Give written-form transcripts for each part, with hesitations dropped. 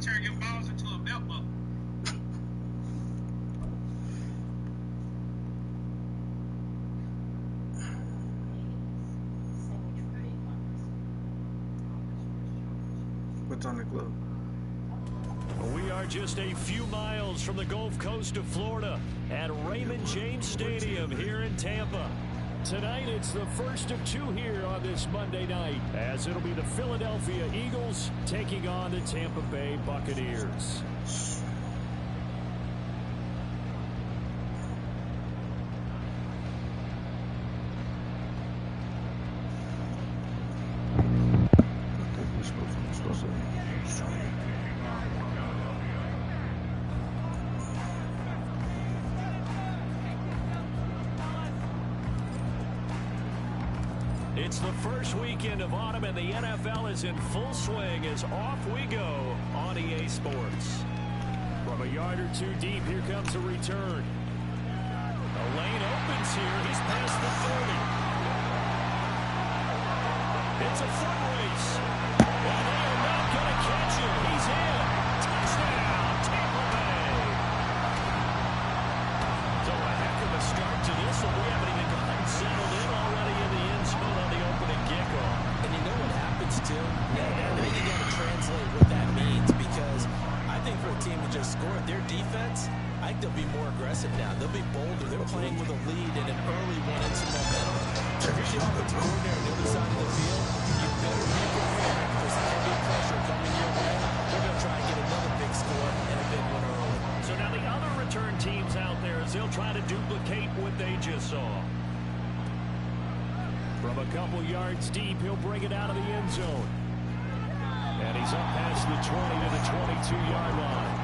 turn your balls into a belt buckle. What's on the glove? We are just a few miles from the Gulf Coast of Florida at Raymond James Stadium here in Tampa. Tonight, it's the first of two here on this Monday night, as it'll be the Philadelphia Eagles taking on the Tampa Bay Buccaneers. It's the first weekend of autumn, and the NFL is in full swing as off we go on EA Sports. From a yard or two deep, here comes a return. A lane opens here. He's past the 30. It's a foot race. And they are not going to catch him. He's in. Touchdown, Tampa Bay. So a heck of a start to this one. We haven't even gotten settled in already in the end zone on the opening kickoff. And you know what happens, too? Yeah, you got to translate what that means, because I think for a team to just score their defense, I think they'll be more aggressive now. They'll be bolder. They're playing with a lead and an early one and some momentum. So if you're the offensive coordinator on the other side of the field, you better be prepared for some heavy pressure coming your way. They're going to try and get another big score and a big one early. So now the other return teams out there, as they'll try to duplicate what they just saw. From a couple yards deep, he'll bring it out of the end zone. And he's up past the 20 to the 22-yard line.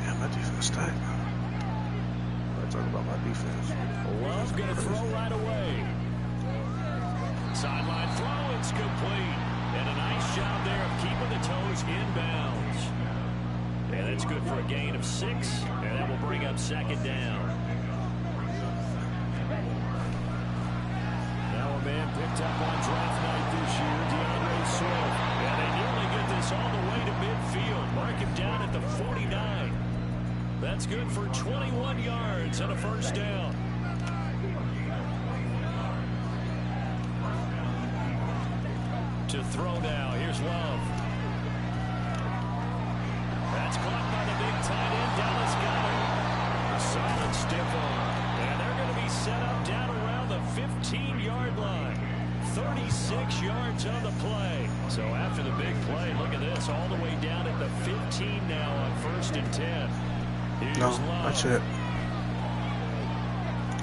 Yeah, my defense tight. I talk about my defense. Love going to throw right away. Sideline throw, it's complete. And a nice job there of keeping the toes inbounds. And it's good for a gain of 6, and that will bring up second down. Now a man picked up on draft night this year, DeAndre Swift. And they nearly get this all the way to midfield. Mark him down at the 49. That's good for 21 yards and a first down. To throw now. Here's Love. That's caught by the big tight end, Dallas Goedert. A solid stiff arm. And they're going to be set up down around the 15-yard line. 36 yards on the play. So after the big play, look at this. All the way down at the 15 now on 1st and 10. Here's No, Love. that's it.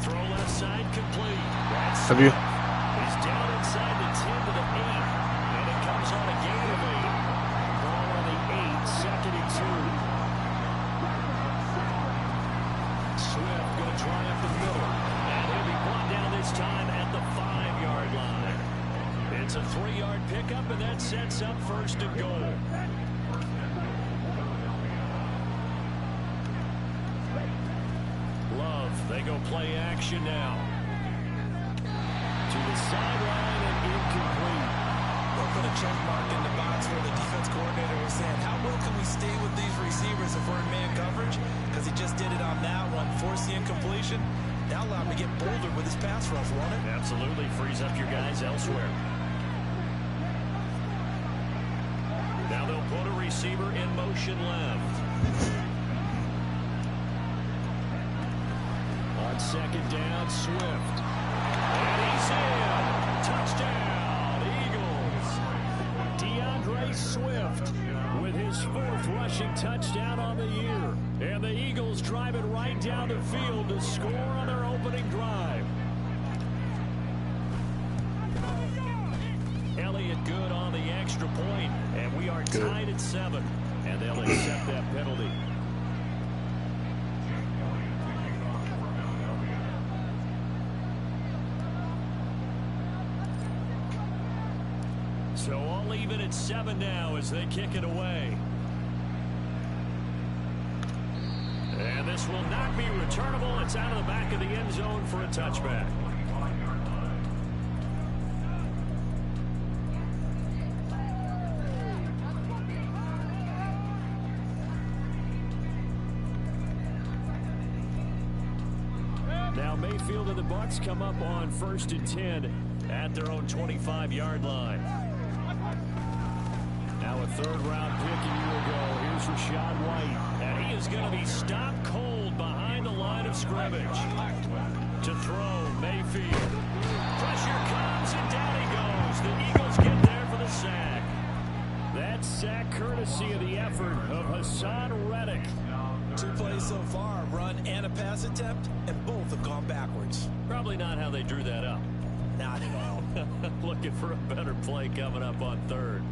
Throw left side complete. That's Have you? He's down inside the 10 to the 8. And it comes on a gain of 8. Ball on the 8, 2nd and 2. Swift going to try up the middle. And he'll be brought down this time at the 5-yard line. It's a 3-yard pickup, and that sets up 1st and goal. Love, they go play action now. To the sideline and incomplete. They'll put a check mark in the box where the defense coordinator was saying, how well can we stay with these receivers if we're in man coverage? Because he just did it on that one, forced the incompletion. Now allow him to get bolder with his pass rush, won't it? Absolutely frees up your guys elsewhere. Now they'll put a receiver in motion left. On 2nd down, Swift. And he's in. Touchdown, Eagles. DeAndre Swift with his 4th rushing touchdown on the year. And the Eagles drive it right down the field to score on their opening drive. Elliott good on the extra point, and we are tied at 7. And they'll accept that penalty. So all even at 7 now as they kick it away. And this will not be returnable. It's out of the back of the end zone for a touchback. Now Mayfield and the Bucs come up on 1st and 10 at their own 25-yard line. Now a third-round pick a year ago. Here's Rachaad White. And he is going to be stopped cold behind the line of scrimmage. To throw, Mayfield. Pressure comes, and down he goes. The Eagles get there for the sack. That sack courtesy of the effort of Haason Reddick. 2 plays so far, a run and a pass attempt, and both have gone backwards. Probably not how they drew that up. Not at all. Looking for a better play coming up on 3rd.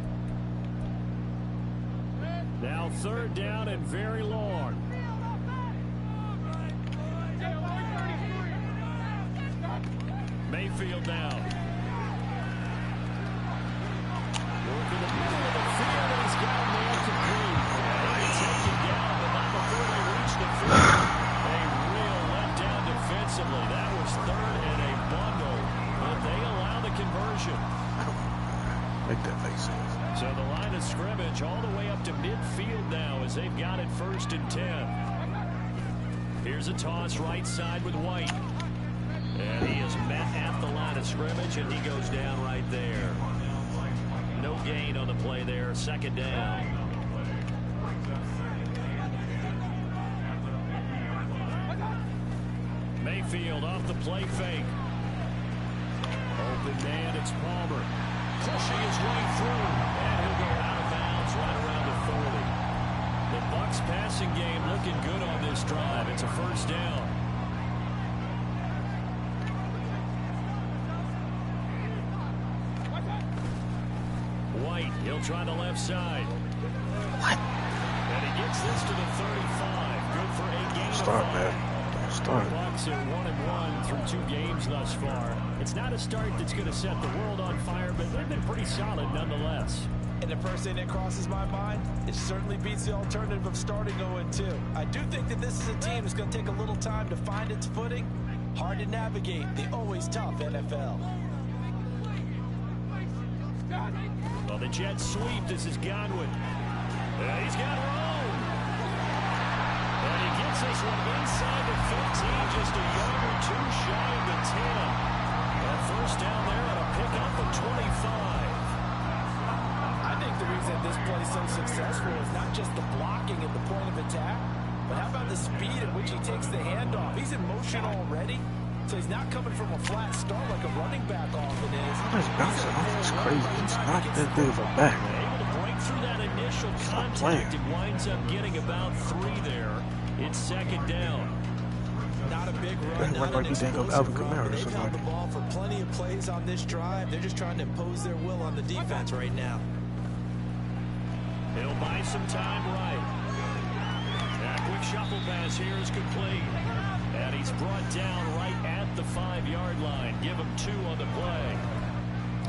Now 3rd down and very long. Mayfield now. Working the middle of the field, and he's got him there complete. He's taken down, but not before they reach the field. A real letdown defensively. That was 3rd and a bundle, but they allow the conversion. Make that make sense. So the line of scrimmage all the way up to midfield now as they've got it 1st and 10. Here's a toss right side with White. And he is met at the line of scrimmage, and he goes down right there. No gain on the play there. 2nd down. Mayfield off the play fake. Open man, it's Palmer. Pushing his way through, and he'll go out of bounds right around the 40. The Bucs passing game looking good on this drive. It's a 1st down. White, he'll try the left side. What? And he gets this to the 35. Good for a gain of 5. Start, man. Start. The Bucs are 1-1 through 2 games thus far. It's not a start that's going to set the world on fire, but they've been pretty solid nonetheless. And the first thing that crosses my mind, it certainly beats the alternative of starting 0-2. I do think that this is a team that's going to take a little time to find its footing. Hard to navigate the always tough NFL. Well, the Jets sweep. This is Godwin. He's got room. And he gets this one inside the 15, just a yard or 2 shy of the 10. A 1st down there and a pickup of 25. I think the reason this play is so successful is not just the blocking at the point of attack, but how about the speed at which he takes the handoff? He's in motion already, so he's not coming from a flat start like a running back often is. He's bouncing off. It's crazy. He's not that big of a back. Able to break through that initial contact and winds up getting about 3 there. It's 2nd down. Not a big run, not an explosive run. They've held the ball for plenty of plays on this drive. They're just trying to impose their will on the defense right now. He'll buy some time right. That quick shuffle pass here is complete. And he's brought down right at the 5-yard line. Give him 2 on the play.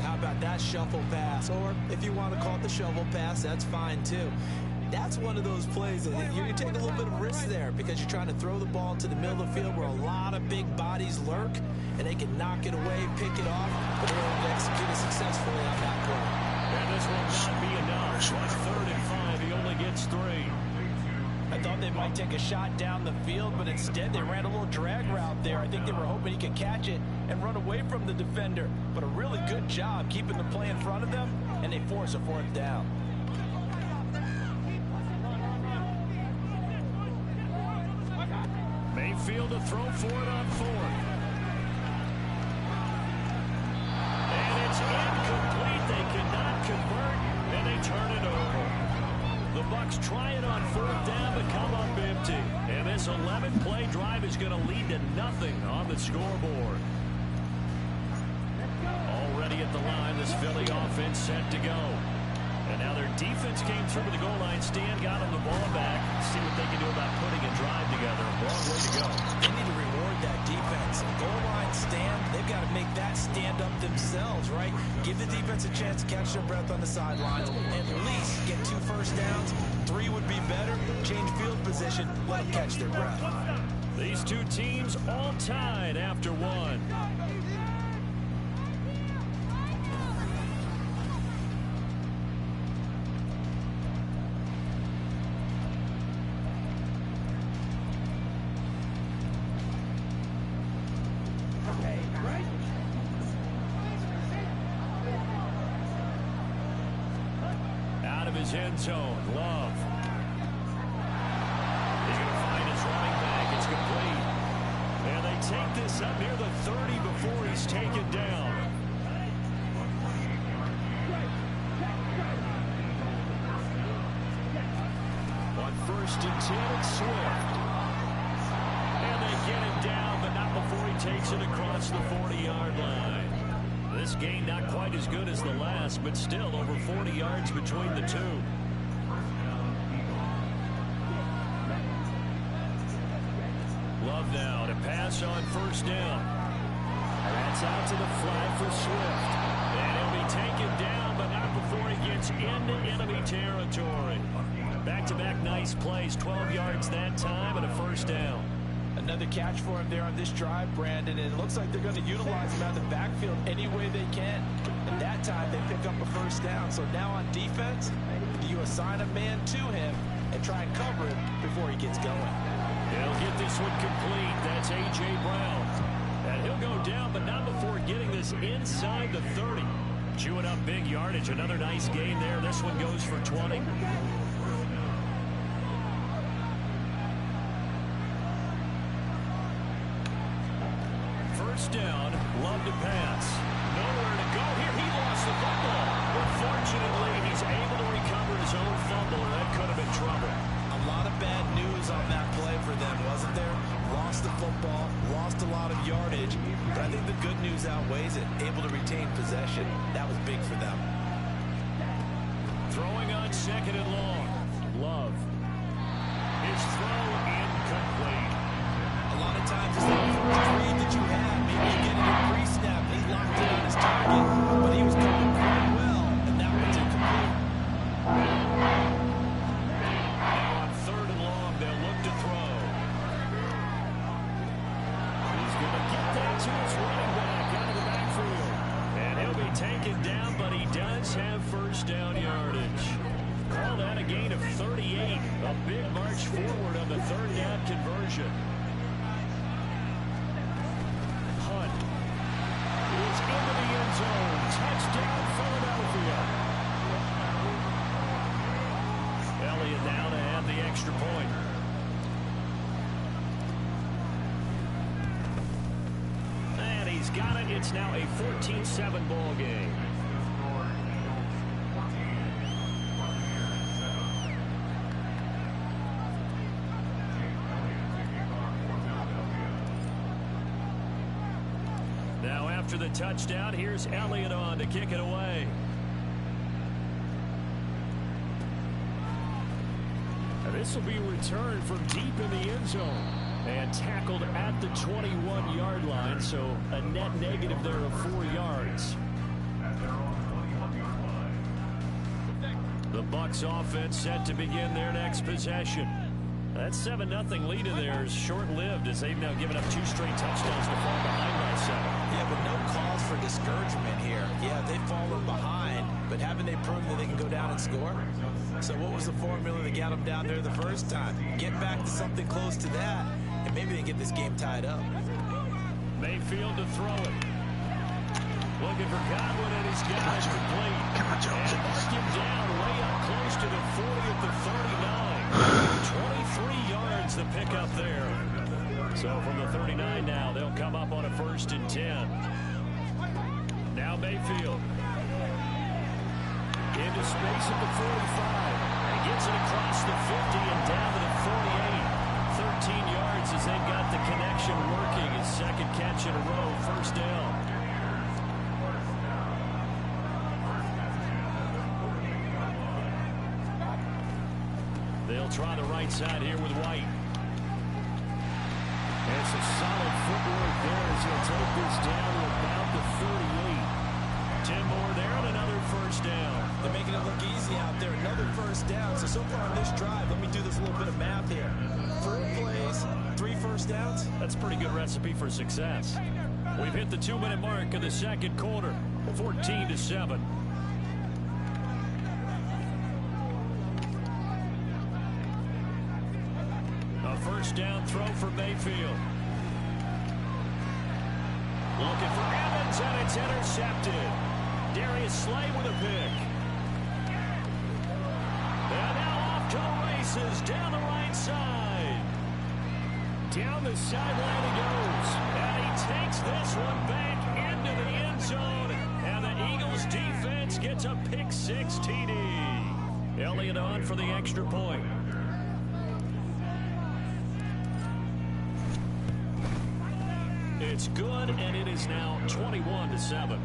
How about that shuffle pass? Or if you want to call it the shovel pass, that's fine too. That's one of those plays that you take a little bit of risk there because you're trying to throw the ball to the middle of the field where a lot of big bodies lurk, and they can knock it away, pick it off, but they're able to execute it successfully on that play. And this will not be enough. On 3rd and 5, he only gets 3. I thought they might take a shot down the field, but instead they ran a little drag route there. I think they were hoping he could catch it and run away from the defender, but a really good job keeping the play in front of them, and they force a 4th down. Mayfield to throw for it on 4th. And it's incomplete. They cannot convert, and they turn it over. The Bucs try it on 4th down, but come up empty. And this 11-play drive is going to lead to nothing on the scoreboard. Already at the line, this Philly offense set to go. And now their defense came through with the goal line stand, got them the ball back. See what they can do about putting a drive together. Long way to go. They need to reward that defense. Goal line stand, they've got to make that stand up themselves, right? Give the defense a chance to catch their breath on the sidelines. At least get 2 first downs. 3 would be better. Change field position. position, let them catch their breath. These two teams all tied after one. Out of his end zone, Love. He's going to find his running back. It's complete. And they take this up near the 30 before he's taken down. On 1st and 10, it's Swift. And they get him down, but not before he takes it across the 40-yard line. This gain not quite as good as the last, but still over 40 yards between the two. Love now to pass on 1st down. That's out to the flag for Swift. And he'll be taken down, but not before he gets into enemy territory. Back-to-back nice plays, 12 yards that time and a 1st down. Another catch for him there on this drive, Brandon, and it looks like they're going to utilize him out of the backfield any way they can. And that time they pick up a 1st down. So now on defense, you assign a man to him and try and cover him before he gets going. He'll get this one complete. That's A.J. Brown. And he'll go down, but not before getting this inside the 30. Chewing up big yardage. Another nice gain there. This one goes for 20. First down, Love to pass. Nowhere to go here. He lost the football. But fortunately, he's able to recover his own fumble, and that could have been trouble. A lot of bad news on that play for them, wasn't there? Lost the football, lost a lot of yardage, but I think the good news outweighs it. Able to retain possession. That was big for them. Throwing on 2nd and long. Love. His throw incomplete. A lot of times it's the first read that you have. Maybe you get it in pre-snap and he locked it on his target, but he was coming quite well, and that one's incomplete. Now on 3rd and long, they'll look to throw. He's going to get that to his running back out of the backfield. And he'll be taken down, but he does have 1st down yardage. Call that a gain of 38. A big march forward on the 3rd down conversion. Hunt is into the end zone. Touchdown, Philadelphia. Elliott now to have the extra point. And he's got it. It's now a 14-7 ball game. Now after the touchdown, here's Elliott on to kick it away. This will be returned from deep in the end zone and tackled at the 21-yard line, so a net negative there of 4 yards. The Bucs offense set to begin their next possession. That 7-0 lead in there is short-lived as they've now given up 2 straight touchdowns to fall behind by 7. Yeah, but no cause for discouragement here. Yeah, they've fallen behind, but haven't they proven that they can go down and score? So what was the formula that got them down there the first time? Get back to something close to that, and maybe they get this game tied up. Mayfield to throw it. Looking for Godwin, and he's got it complete. And mark him down way up close to the 40 at the 39. 23 yards the pickup there. So from the 39 now, they'll come up on a 1st and 10. Now Mayfield. Into space at the 45. And gets it across the 50 and down to the 48. 13 yards as they've got the connection working. His 2nd catch in a row, 1st down. They'll try the right side here with White. And it's a solid footwork there as he'll take this down to about the 38. 10 more there and another 1st down. They're making it look easy out there. Another 1st down. So far on this drive, let me do this little bit of math here. touchdowns. That's a pretty good recipe for success. We've hit the 2-minute mark of the second quarter, 14-7. A first down throw for Mayfield. Looking for Evans, and it's intercepted. Darius Slay with a pick. And now off to the races down the right side. Down the sideline he goes. And he takes this one back into the end zone. And the Eagles defense gets a pick-6 TD. Elliott on for the extra point. It's good, and it is now 21-7.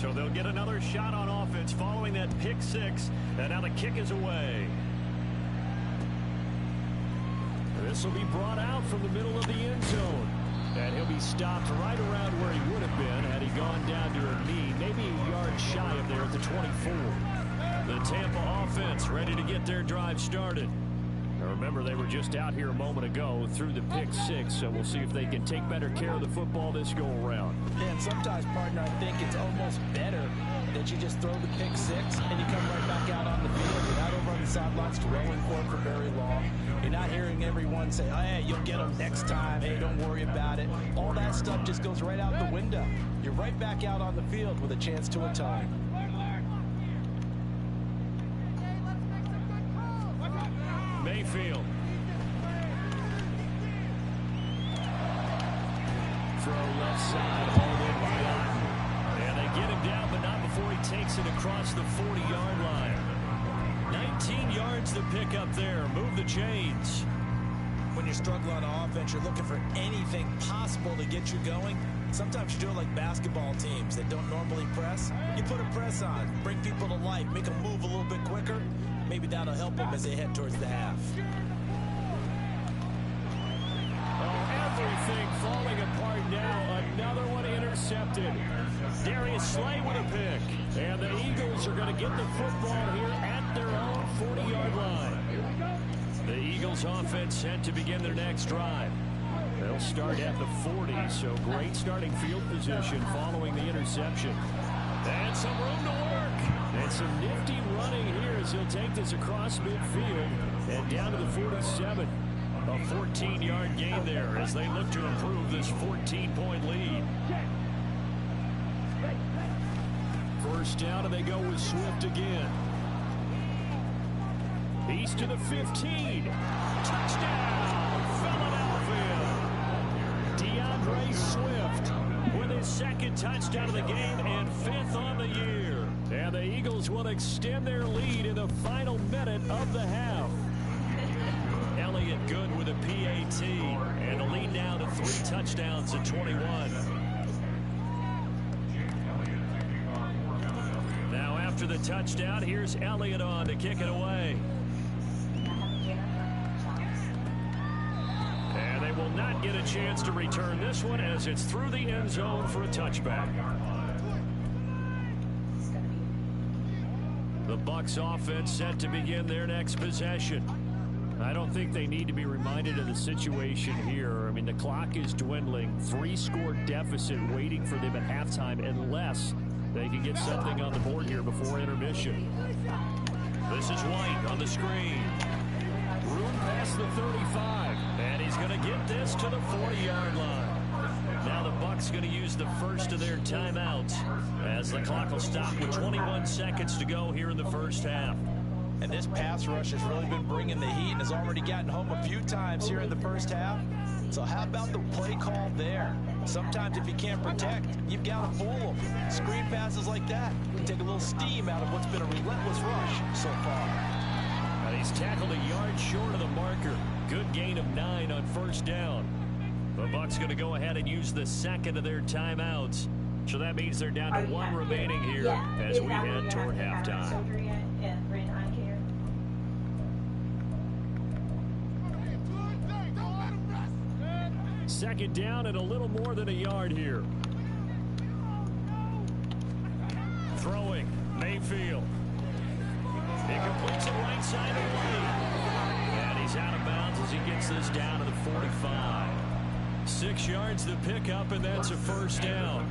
So they'll get another shot on offense following that pick-6, and now the kick is away. This will be brought out from the middle of the end zone. And he'll be stopped right around where he would have been had he gone down to a knee, maybe a yard shy of there at the 24. The Tampa offense ready to get their drive started. Now remember, they were just out here a moment ago through the pick-6, so we'll see if they can take better care of the football this go-around. Yeah, and sometimes, partner, I think it's almost better that you just throw the pick-6 and you come right back out on the field. You're not over on the sidelines dwelling for it for very long. You're not hearing everyone say, oh, hey, you'll get them next time. Hey, don't worry about it. All that stuff just goes right out the window. You're right back out on the field with a chance to atone. Mayfield. Throw left side, hauled in by Allen. And they get him down, but not before he takes it across the 40-yard line. 19 yards to pick up there. Move the chains. When you're struggling on offense, you're looking for anything possible to get you going. Sometimes you do it like basketball teams that don't normally press. You put a press on, bring people to life, make them move a little bit quicker. Maybe that'll help them as they head towards the half. Oh, everything falling apart now. Another one intercepted. Darius Slay with a pick. And the Eagles are going to get the football here at their own 40-yard line. The Eagles offense set to begin their next drive. They'll start at the 40, so great starting field position following the interception. And some room to work. And some nifty running here as he'll take this across midfield and down to the 47. A 14-yard gain there as they look to improve this 14-point lead. First down, and they go with Swift again. He's to the 15. Touchdown, Philadelphia. DeAndre Swift with his second touchdown of the game and 5th on the year. And the Eagles will extend their lead in the final minute of the half. Elliott good with a PAT, and the lead now to 3 touchdowns at 21. Now after the touchdown, here's Elliott on to kick it away. And they will not get a chance to return this one as it's through the end zone for a touchback. The Bucs offense set to begin their next possession. I don't think they need to be reminded of the situation here. I mean, the clock is dwindling. 3-score deficit waiting for them at halftime unless they can get something on the board here before intermission. This is White on the screen. Room past the 35. And he's going to get this to the 40-yard line. Now the Bucs going to use the first of their timeouts as the clock will stop with 21 seconds to go here in the first half. And this pass rush has really been bringing the heat and has already gotten home a few times here in the first half. So how about the play call there? Sometimes if you can't protect, you've got to fool them. Screen passes like that can take a little steam out of what's been a relentless rush so far. And he's tackled a yard short of the marker. Good gain of 9 on first down. The Bucs going to go ahead and use the second of their timeouts. So that means they're down to 1 remaining here as we head toward halftime. second down and a little more than a yard here. Throwing, Mayfield. He completes it right side of the lane. And he's out of bounds as he gets this down to the 45. 6 yards to pick up, and that's a first down.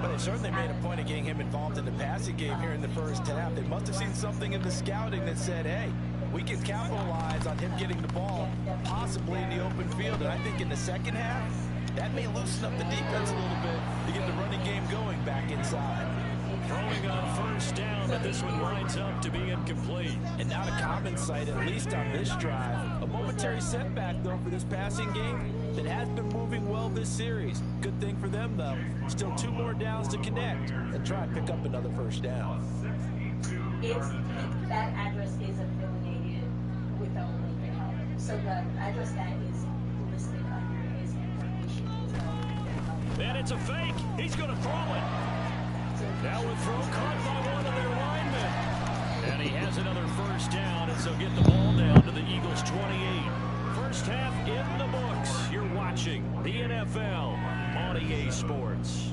But they certainly made a point of getting him involved in the passing game here in the first half. They must have seen something in the scouting that said, hey, we can capitalize on him getting the ball, possibly in the open field. And I think in the second half, that may loosen up the defense a little bit to get the running game going back inside. Throwing on first down, but this one lines up to be incomplete. And not a common sight, at least on this drive. A momentary setback, though, for this passing game that has been moving well this series. Good thing for them, though. Still 2 more downs to connect and try and pick up another first down. That address is affiliated with the Olympic Health. So the address that is listed under his information is And it's a fake. He's going to throw it. Now a throw caught by one of their linemen. And he has another first down as they'll get the ball down to the Eagles' 28. First half in the books. You're watching the NFL on EA Sports.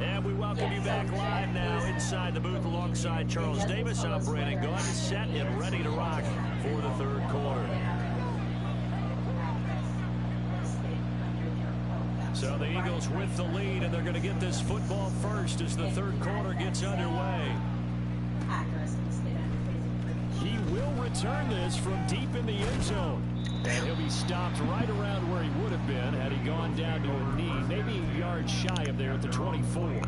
And we welcome you back live now inside the booth alongside Charles Davis. I'm Brandon Gaudin, set and ready to rock for the third quarter. So the Eagles with the lead, and they're going to get this football first as the third quarter gets underway. He will return this from deep in the end zone. And he'll be stopped right around where he would have been had he gone down to a knee, maybe a yard shy of there at the 24.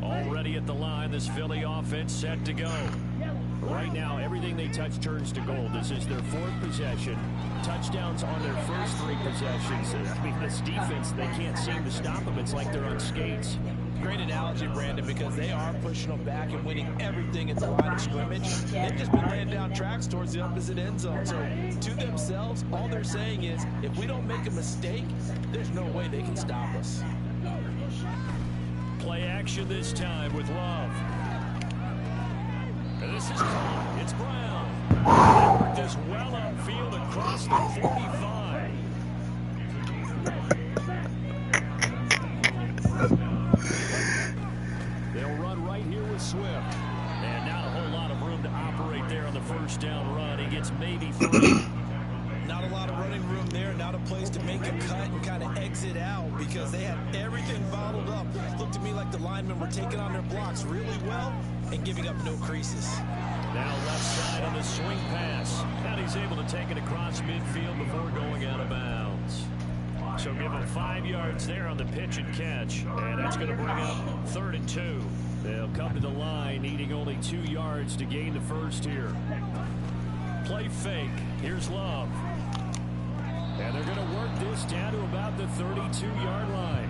Already at the line, this Philly offense set to go. Right now, everything they touch turns to gold. This is their 4th possession. Touchdowns on their first 3 possessions. I mean, this defense, they can't seem to stop them. It's like they're on skates. Great analogy, Brandon, because they are pushing them back and winning everything at the line of scrimmage. They've just been laying down tracks towards the opposite end zone. So to themselves, all they're saying is, if we don't make a mistake, there's no way they can stop us. Play action this time with Love. And this is caught. It's Brown. They worked this well upfield across the 45. They'll run right here with Swift. And not a whole lot of room to operate there on the first down run. He gets maybe 3. Not a lot of running room there, not a place to make a cut and kind of exit out because they had everything bottled up. Looked to me like the linemen were taking on their blocks really well and giving up no creases. Now left side on the swing pass. And he's able to take it across midfield before going out of bounds. So give him 5 yards there on the pitch and catch. And that's going to bring up 3rd and 2. They'll come to the line needing only 2 yards to gain the first here. Play fake. Here's Love. And they're going to work this down to about the 32-yard line.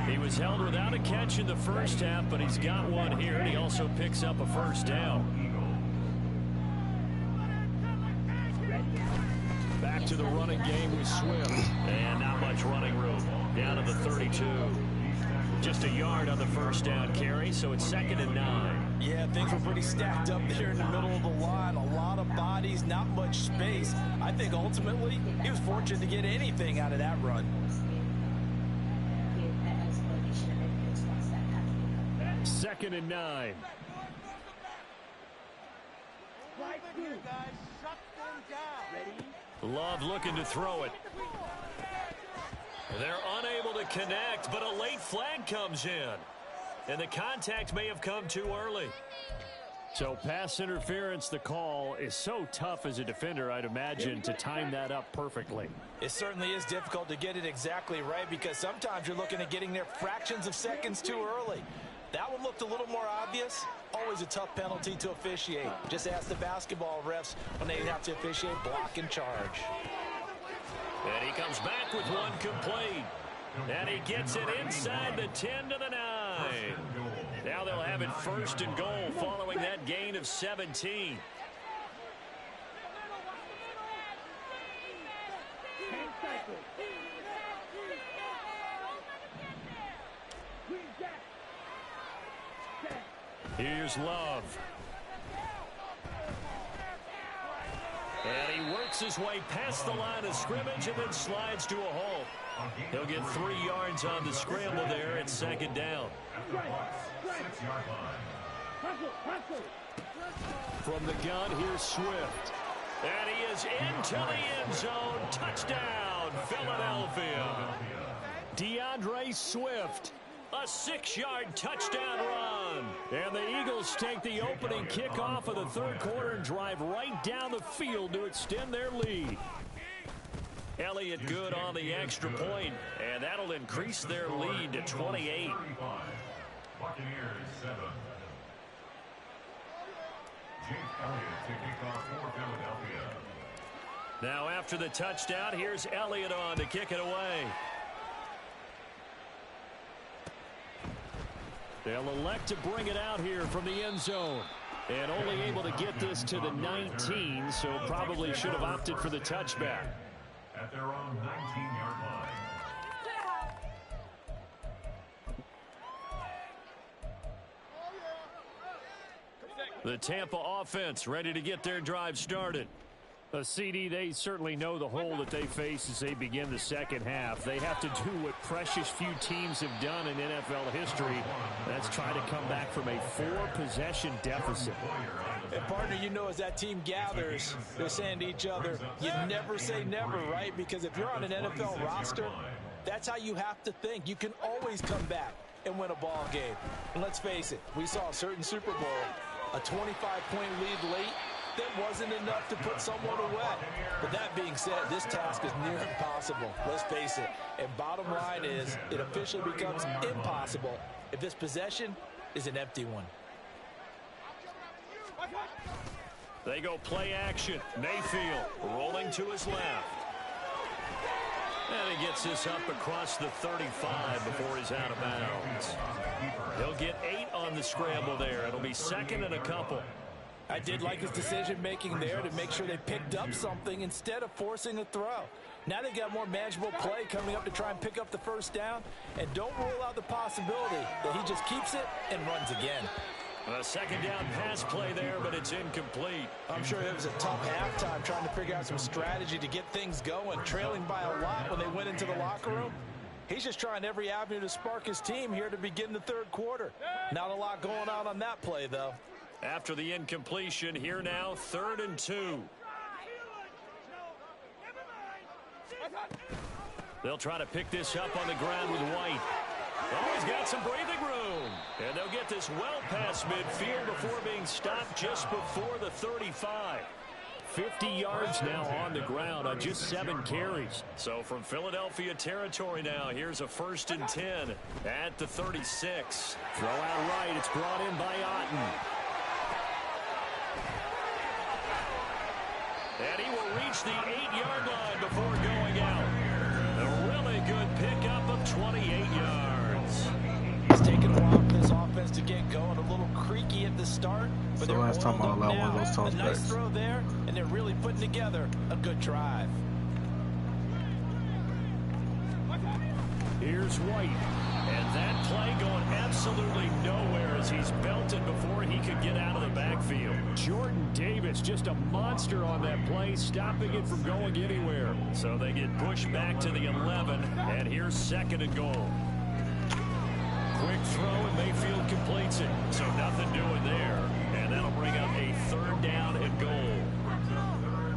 He was held without a catch in the first half, but he's got one here, and he also picks up a first down. Back to the running game with Swift. And not much running room. Down to the 32. Just a yard on the first down carry, so it's 2nd and 9. Yeah, things were pretty stacked up there in the middle of the line. A lot of bodies, not much space. I think ultimately he was fortunate to get anything out of that run. 2nd and 9. Love looking to throw it. They're unable to connect, but a late flag comes in. And the contact may have come too early. So pass interference, the call is so tough as a defender, I'd imagine, to time that up perfectly. It certainly is difficult to get it exactly right because sometimes you're looking at getting there fractions of seconds too early. That one looked a little more obvious. Always a tough penalty to officiate. Just ask the basketball refs when they have to officiate block and charge. And he comes back with one complete. And he gets it inside the 10 to the 9. Now they'll have it 1st and goal following that gain of 17. Here's Love. And he works his way past the line of scrimmage and then slides to a halt. He'll get 3 yards on the scramble there at second down. From the gun, here's Swift. And he is into the end zone. Touchdown, Philadelphia. DeAndre Swift. A 6-yard touchdown run. And the Eagles take the opening kickoff of the third quarter and drive right down the field to extend their lead. Elliott good on the extra point, and that'll increase their lead to 28. Buccaneers 7. Jake Elliott to kick off for Philadelphia. Now after the touchdown, here's Elliott on to kick it away. They'll elect to bring it out here from the end zone. And only able to get this to the 19, so probably should have opted for the touchback. At their own 19-yard line. The Tampa offense ready to get their drive started. CD, they certainly know the hole that they face as they begin the second half. They have to do what precious few teams have done in NFL history. That's try to come back from a 4-possession deficit. And partner, you know, as that team gathers, they're saying to each other, you never say never, right? Because if you're on an NFL roster, that's how you have to think. You can always come back and win a ball game. And let's face it, we saw a certain Super Bowl, a 25-point lead late. That wasn't enough to put someone away. But that being said, this task is near impossible. Let's face it. And bottom line is, it officially becomes impossible if this possession is an empty one. They go play action. Mayfield rolling to his left. And he gets this up across the 35 before he's out of bounds. He'll get 8 on the scramble there. It'll be second and a couple. I did like his decision-making there to make sure they picked up something instead of forcing a throw. Now they got more manageable play coming up to try and pick up the first down. And don't rule out the possibility that he just keeps it and runs again. A second down pass play there, but it's incomplete. I'm sure it was a tough halftime trying to figure out some strategy to get things going, trailing by a lot when they went into the locker room. He's just trying every avenue to spark his team here to begin the third quarter. Not a lot going on that play, though. After the incompletion, here now, 3rd and 2. They'll try to pick this up on the ground with White. Oh, he's got some breathing room. And they'll get this well past midfield before being stopped just before the 35. 50 yards now on the ground on just 7 carries. So from Philadelphia territory now, here's a 1st and 10 at the 36. Throw out right. It's brought in by Otten. And he will reach the 8-yard line before going out. A really good pickup of 28 yards. It's taken a while for this offense to get going. A little creaky at the start. But So last time I allowed one of those a nice touchbacks. throw there, and they're really putting together a good drive. Here's White. And that play going absolutely nowhere as he's belted before he could get out of the backfield. Jordan Davis, just a monster on that play, stopping it from going anywhere. So they get pushed back to the 11, and here's 2nd and goal. Quick throw, and Mayfield completes it. So nothing doing there, and that'll bring up a 3rd down and goal.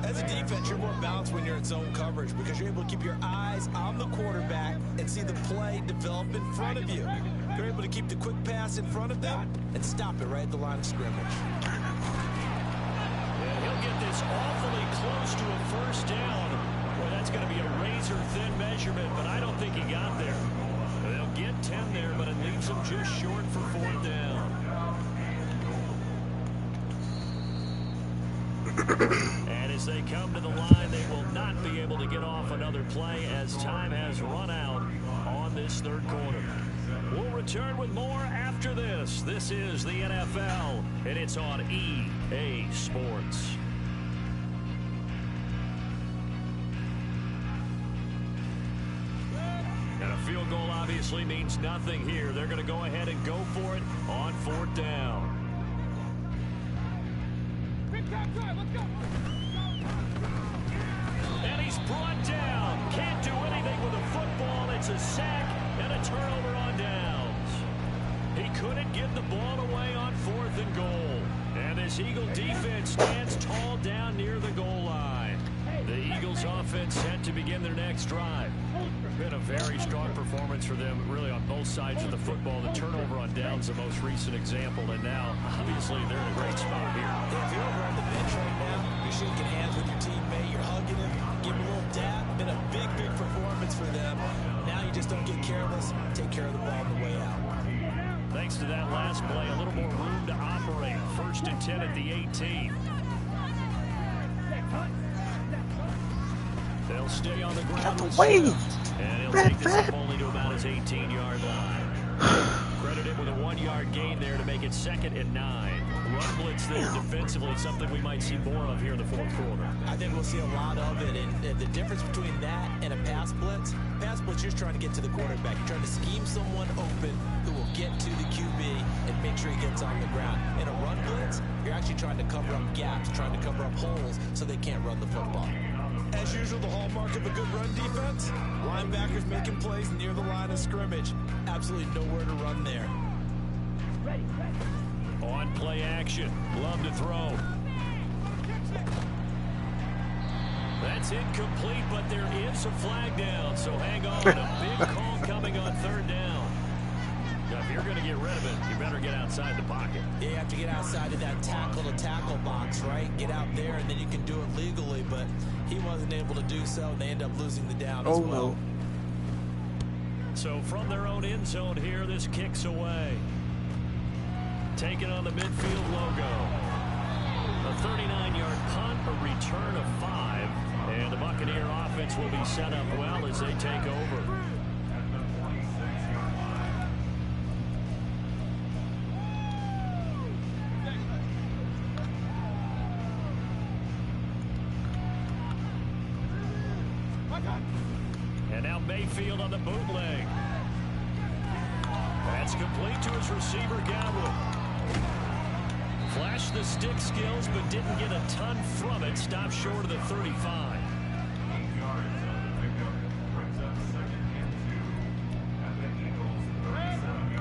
As a defense, you're more balanced when you're in zone coverage because you're able to keep your eyes on the quarterback and see the play develop in front of you. You're able to keep the quick pass in front of them and stop it right at the line of scrimmage. And he'll get this awfully close to a 1st down. Well, that's going to be a razor-thin measurement, but I don't think he got there. They'll get 10 there, but it leaves them just short for 4th down. And as they come to the line, they will not be able to get off another play as time has run out on this 3rd quarter. We'll return with more after this. This is the NFL, and it's on EA Sports. And a field goal obviously means nothing here. They're going to go ahead and go for it on 4th down. And he's brought down. Can't do anything with a football. It's a sack and a turnover on downs. He couldn't get the ball away on 4th and goal. And this Eagle defense stands tall down near the goal line. The Eagles offense set to begin their next drive. Been a very strong performance for them, really, on both sides of the football. The turnover on downs, the most recent example, and now, obviously, they're in a great spot here. Yeah, if you're over on the bench right now, you're shaking hands with your teammate, you're hugging him, give him a little dab. Been a big, big performance for them. Now you just don't get careless, take care of the ball on the way out. Thanks to that last play, a little more room to operate. 1st and 10 at the 18. They'll stay on the ground. And he'll take this up only to about his 18-yard line. Credit him with a 1-yard gain there to make it 2nd and 9. Run blitz there defensively, something we might see more of here in the 4th quarter. I think we'll see a lot of it, and the difference between that and a pass blitz, you're just trying to get to the quarterback. You're trying to scheme someone open who will get to the QB and make sure he gets on the ground. In a run blitz, you're actually trying to cover up gaps, trying to cover up holes so they can't run the football. As usual, the hallmark of a good run defense, linebackers making plays near the line of scrimmage. Absolutely nowhere to run there. On play action, Love to throw. That's incomplete, but there is a flag down, so hang on. A big call coming on 3rd down. Now, if you're going to get rid of it, you better get outside the pocket. You have to get outside of that tackle-to-tackle box, right? Get out there, and then you can do it legally, but he wasn't able to do so, and they end up losing the down as well. No. So from their own end zone here, this kicks away. Taking on the midfield logo. A 39-yard punt, a return of 5, and the Buccaneer offense will be set up well as they take over. And now Mayfield on the bootleg. That's complete to his receiver, Godwin. Flashed the stick skills, but didn't get a ton from it. Stopped short of the 35.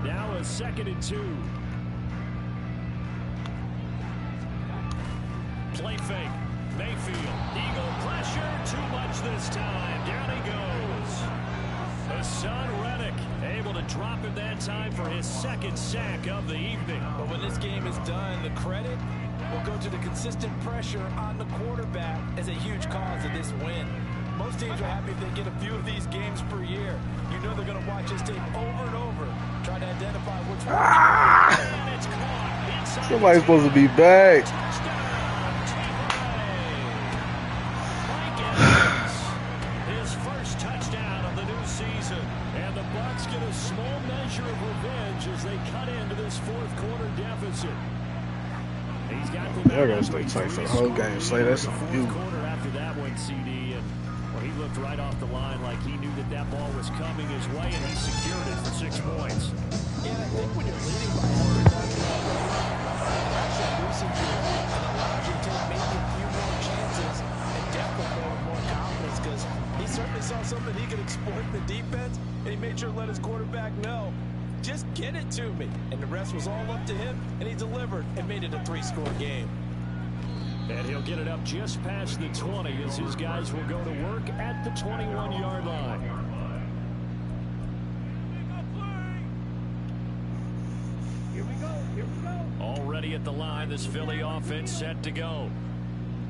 Now a 2nd and 2. Play fake. Mayfield. Eagle pressure. Too much this time. Down he goes. Hassan Reddick able to drop him that time for his 2nd sack of the evening. But when this game is done, the credit will go to the consistent pressure on the quarterback as a huge cause of this win. Most teams are happy if they get a few of these games per year. You know they're going to watch this tape over and over, trying to identify which one. And it's caught inside. Somebody's supposed to be back. His first touchdown of the new season. And the Bucs get a small measure of revenge as they cut into this 4th quarter deficit. He's got the They're going to stay tight for the whole game. Say that's on you. quarter after that one, CD, and well, he looked right off the line like he knew that that ball was coming his way, and he secured it for 6 points. Yeah, I think when you're leading by 100, it actually loosens you and allows you to take maybe a few more chances and definitely go with more confidence because he certainly saw something he could exploit in the defense, and he made sure to let his quarterback know, just get it to me. And the rest was all up to him, and he delivered and made it a 3-score game. And he'll get it up just past the 20 as his guys will go to work at the 21-yard line. Already at the line, this Philly offense set to go.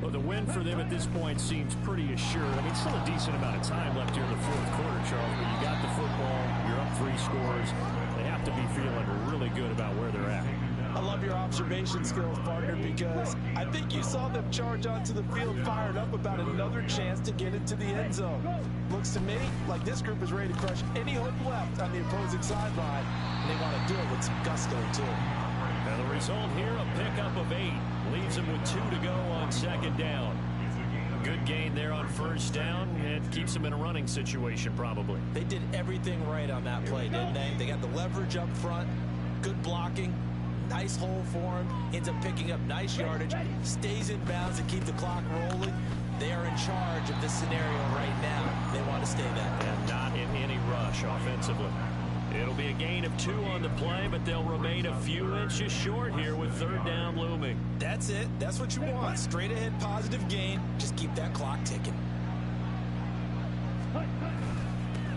Well, the win for them at this point seems pretty assured. I mean, still a decent amount of time left here in the 4th quarter, Charles, but you got the football, you're up 3 scores. They have to be feeling really good about where they're at. I love your observation skills, partner, because I think you saw them charge onto the field fired up about another chance to get into the end zone. Looks to me like this group is ready to crush any hope left on the opposing sideline, and they want to do it with some gusto, too. Now the result here, a pickup of 8. Leaves them with 2 to go on 2nd down. Good gain there on 1st down. It keeps them in a running situation, probably. They did everything right on that play, didn't they? They got the leverage up front, good blocking, nice hole for him, ends up picking up nice yardage, stays in bounds to keep the clock rolling. They are in charge of this scenario right now. They want to stay that way. And not in any rush offensively. It'll be a gain of 2 on the play, but they'll remain a few inches short here with 3rd down looming. That's it. That's what you want. Straight ahead positive gain. Just keep that clock ticking.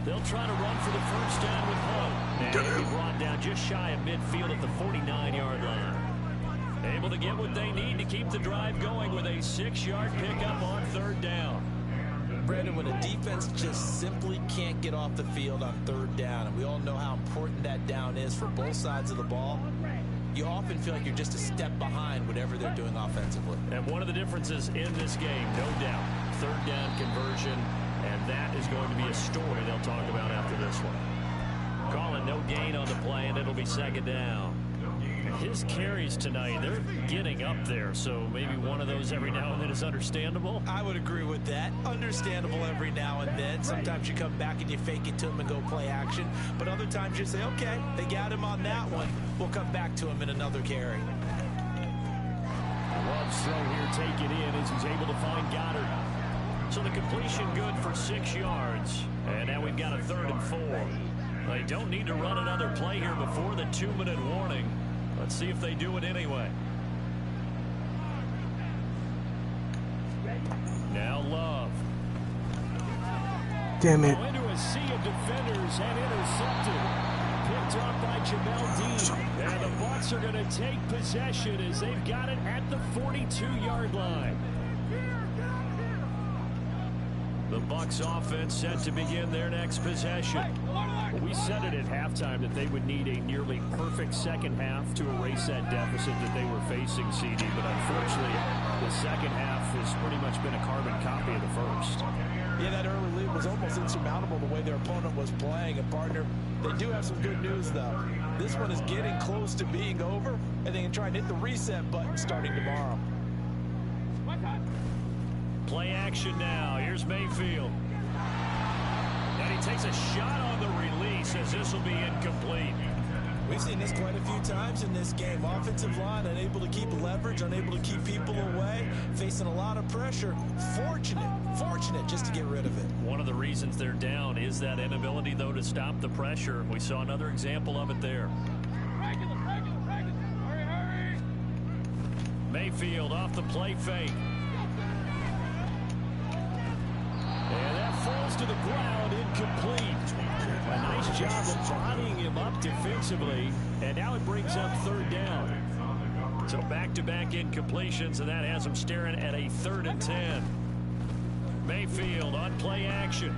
They'll try to run for the 1st down with Hunt. And he'll be brought down just shy of midfield at the 49-yard line. Able to get what they need to keep the drive going with a 6-yard pickup on 3rd down. Brandon, when a defense just simply can't get off the field on 3rd down, and we all know how important that down is for both sides of the ball, you often feel like you're just a step behind whatever they're doing offensively. And one of the differences in this game, no doubt, 3rd down conversion, and that is going to be a story they'll talk about after this one. Calling no gain on the play, and it'll be 2nd down. His carries tonight, they're getting up there, so maybe one of those every now and then is understandable. I would agree with that. Understandable every now and then. Sometimes you come back and you fake it to him and go play action. But other times you say, okay, they got him on that one. We'll come back to him in another carry. Love's throw here, take it in as he's able to find Goddard. So the completion good for 6 yards. And now we've got a 3rd and 4. They don't need to run another play here before the 2-minute warning. Let's see if they do it anyway. Now Love. Damn it. Into a sea of defenders and intercepted. Picked off by Jamel Dean. And the Bucs are going to take possession as they've got it at the 42-yard line. The Bucs offense set to begin their next possession. We said it at halftime that they would need a nearly perfect second half to erase that deficit that they were facing, CD. But unfortunately, the second half has pretty much been a carbon copy of the first. Yeah, that early lead was almost insurmountable the way their opponent was playing. And, partner, they do have some good news, though. This one is getting close to being over, and they can try and hit the reset button starting tomorrow. Play action now. Here's Mayfield. And he takes a shot on the release as this will be incomplete. We've seen this quite a few times in this game. Offensive line unable to keep leverage, unable to keep people away, facing a lot of pressure. Fortunate just to get rid of it. One of the reasons they're down is that inability, though, to stop the pressure. We saw another example of it there. Mayfield off the play fake. And that falls to the ground, incomplete. A nice job of bodying him up defensively, and now it brings up 3rd down. So back-to-back incompletions, and that has him staring at a 3rd and 10. Mayfield on play action,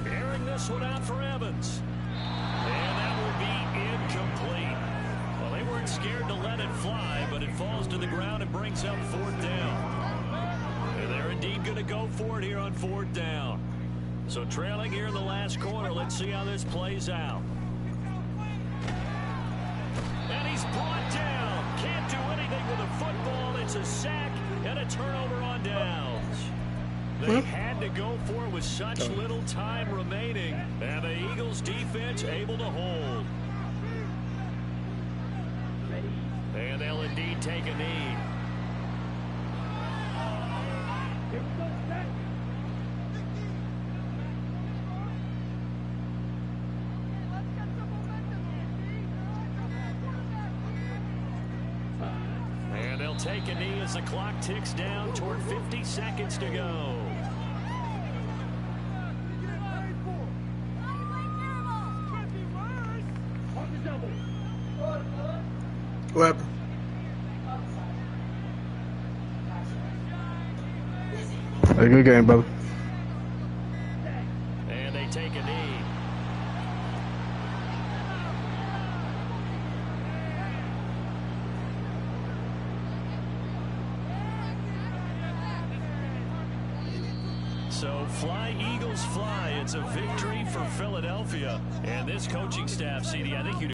airing this one out for Evans. And that will be incomplete. Well, they weren't scared to let it fly, but it falls to the ground and brings up 4th down. And they're indeed going to go for it here on 4th down. So trailing here in the last quarter, let's see how this plays out. And he's brought down. Can't do anything with a football. It's a sack and a turnover on downs. They had to go for it with such little time remaining. And the Eagles defense able to hold. And they'll indeed take a knee. And they'll take a knee as the clock ticks down toward 50 seconds to go. What happened? Hey, good game, brother. And they take a knee. So fly, Eagles, fly. It's a victory for Philadelphia. And this coaching staff, CD, I think you'd